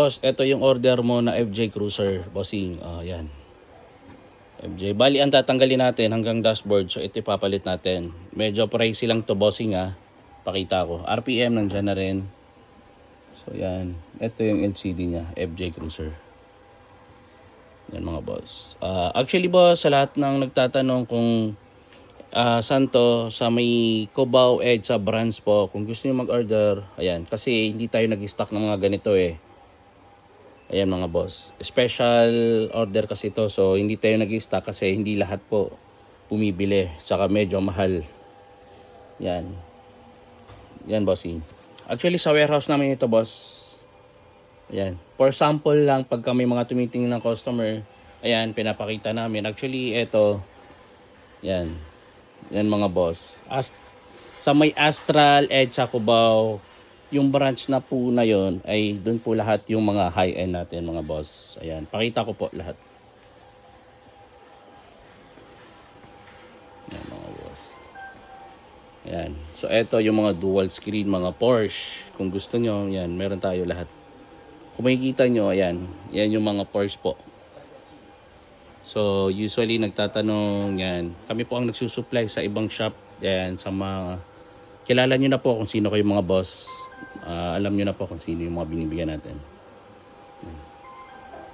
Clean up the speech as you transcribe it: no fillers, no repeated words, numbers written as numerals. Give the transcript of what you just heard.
Boss, ito yung order mo na FJ Cruiser, bossing. Yan. FJ. Bali, ang tatanggalin natin hanggang dashboard. So, ito ipapalit natin. Medyo pricey lang to, bossing Pakita ko. RPM nandiyan na rin. So, yan. Ito yung LCD niya, FJ Cruiser. Yan mga boss. Actually, boss, sa lahat ng nagtatanong kung saan to, sa may Cubao Edge sa branch po. Kung gusto niyo mag-order, ayan. Kasi hindi tayo nag-stock ng mga ganito Ayan mga boss. Special order kasi ito. So hindi tayo nag-stock kasi hindi lahat po bumibili. Saka medyo mahal. Yan. Yan bossing. Actually sa warehouse namin ito boss. Ayan. For sample lang pagka may mga tumitingin ng customer. Ayan. Pinapakita namin. Actually ito. Yan. Yan mga boss. Sa may Astral Edge sa Cubao. Yung branch na po na yon ay doon po lahat yung mga high-end natin mga boss. Ayan, pakita ko po lahat. Ayan mga boss. Ayan. So ito yung mga dual screen, mga Porsche. Kung gusto nyo, yan, meron tayo lahat. Kung makikita nyo, ayan, yan yung mga Porsche po. So usually nagtatanong yan. Kami po ang nagsusupply sa ibang shop. Yan, sa mga kilala nyo na po kung sino kayo mga boss. Alam nyo na po kung sino yung mga binibigyan natin.